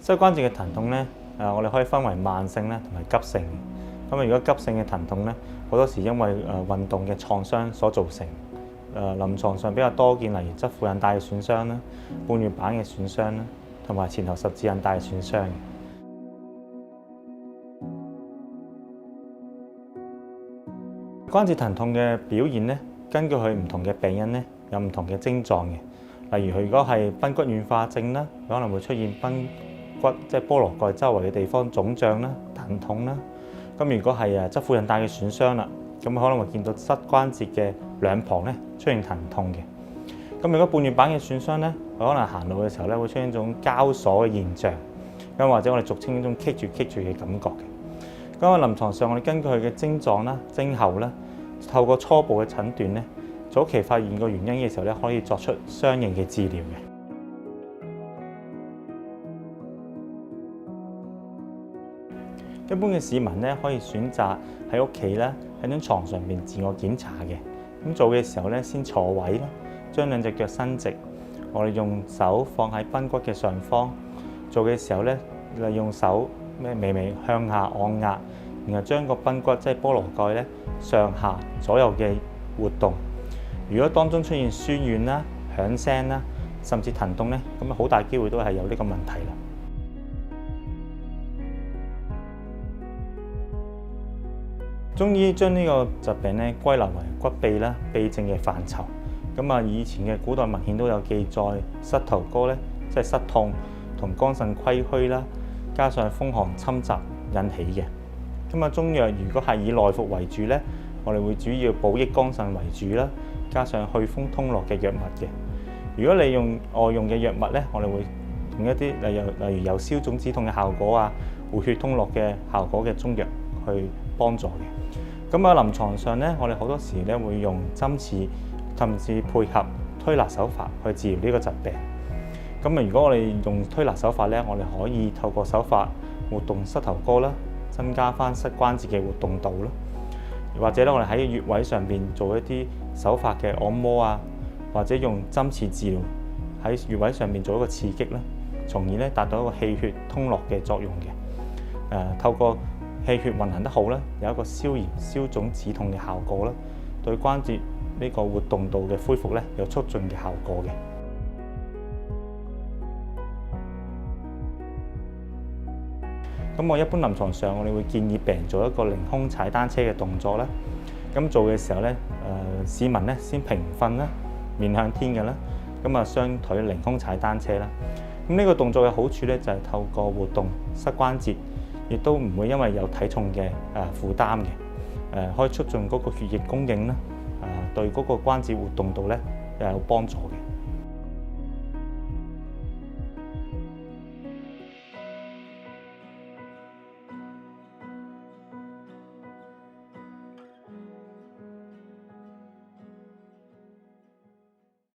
膝關節嘅疼痛咧，我哋可以分為慢性咧同埋急性嘅。咁如果急性嘅疼痛咧，好多時因為運動嘅創傷所造成。臨床上比較多見，例如側副韌帶嘅損傷啦、半月板嘅損傷啦，同埋前頭十字韌帶嘅損傷。關節疼痛嘅表現咧，根據佢唔同嘅病因咧，有唔同嘅症狀嘅。例如佢如果係髕骨軟化症啦，可能會出現髕骨即係菠蘿蓋周圍嘅地方腫脹啦、疼痛啦。咁如果係側副韌帶嘅損傷啦，咁可能會見到膝關節嘅兩旁咧出現疼痛嘅。咁如果半月板嘅損傷咧，可能行路嘅時候咧會出現一種膠鎖嘅現象，咁或者我哋俗稱一種棘住嘅感覺嘅。咁喺臨床上，我哋根據佢嘅症狀啦、症候啦，透過初步嘅診斷咧，早期發現個原因嘅時候咧，可以作出相應嘅治療嘅。一般嘅市民咧，可以選擇喺屋企咧，喺張床上邊自我檢查嘅。咁做嘅時候咧，先坐位啦，將兩隻腳伸直，我哋用手放喺髕骨嘅上方。做嘅時候咧，利用手微微向下按壓，然後將個髕骨即係菠蘿蓋咧上下左右嘅活動。如果當中出現酸軟啦、響聲啦，甚至疼痛咧，咁好大機會都係有呢個問題啦。中醫將呢個疾病咧歸納為骨痹啦、痹症嘅範疇。咁以前嘅古代文獻都有記載，膝頭哥咧即係膝痛同肝腎虧虛啦，加上風寒侵襲引起嘅。中藥如果係以內服為主咧，我哋會主要補益肝腎為主啦，加上去風通絡嘅藥物嘅。如果你用外用嘅藥物咧，我哋會用一啲例如有消腫止痛嘅效果啊、活血通絡嘅效果嘅中藥去幫助嘅。臨床上咧，我哋好多時咧會用針刺，甚至配合推拿手法去治療呢個疾病。如果我哋用推拿手法咧，我哋可以透過手法活動膝頭哥啦，增加翻膝關節嘅活動度啦。或者咧，我哋喺穴位上邊做一啲手法嘅按摩啊，或者用針刺治療喺穴位上邊做一個刺激啦，從而咧達到一個氣血通絡嘅作用嘅。透過氣血運行得好咧，有一個消炎、消腫、止痛嘅效果啦，對關節呢個活動度嘅恢復咧有促進嘅效果嘅。我一般臨床上，我哋會建議病人做一個凌空踩單車嘅動作啦。做嘅時候咧，市民咧先平瞓啦，面向天嘅啦，雙腿凌空踩單車啦。呢個動作嘅好處咧就係透過活動膝關節，亦都唔會因為有體重嘅負擔嘅，可以促進嗰個血液供應啦，對嗰個關節活動度咧又有幫助嘅。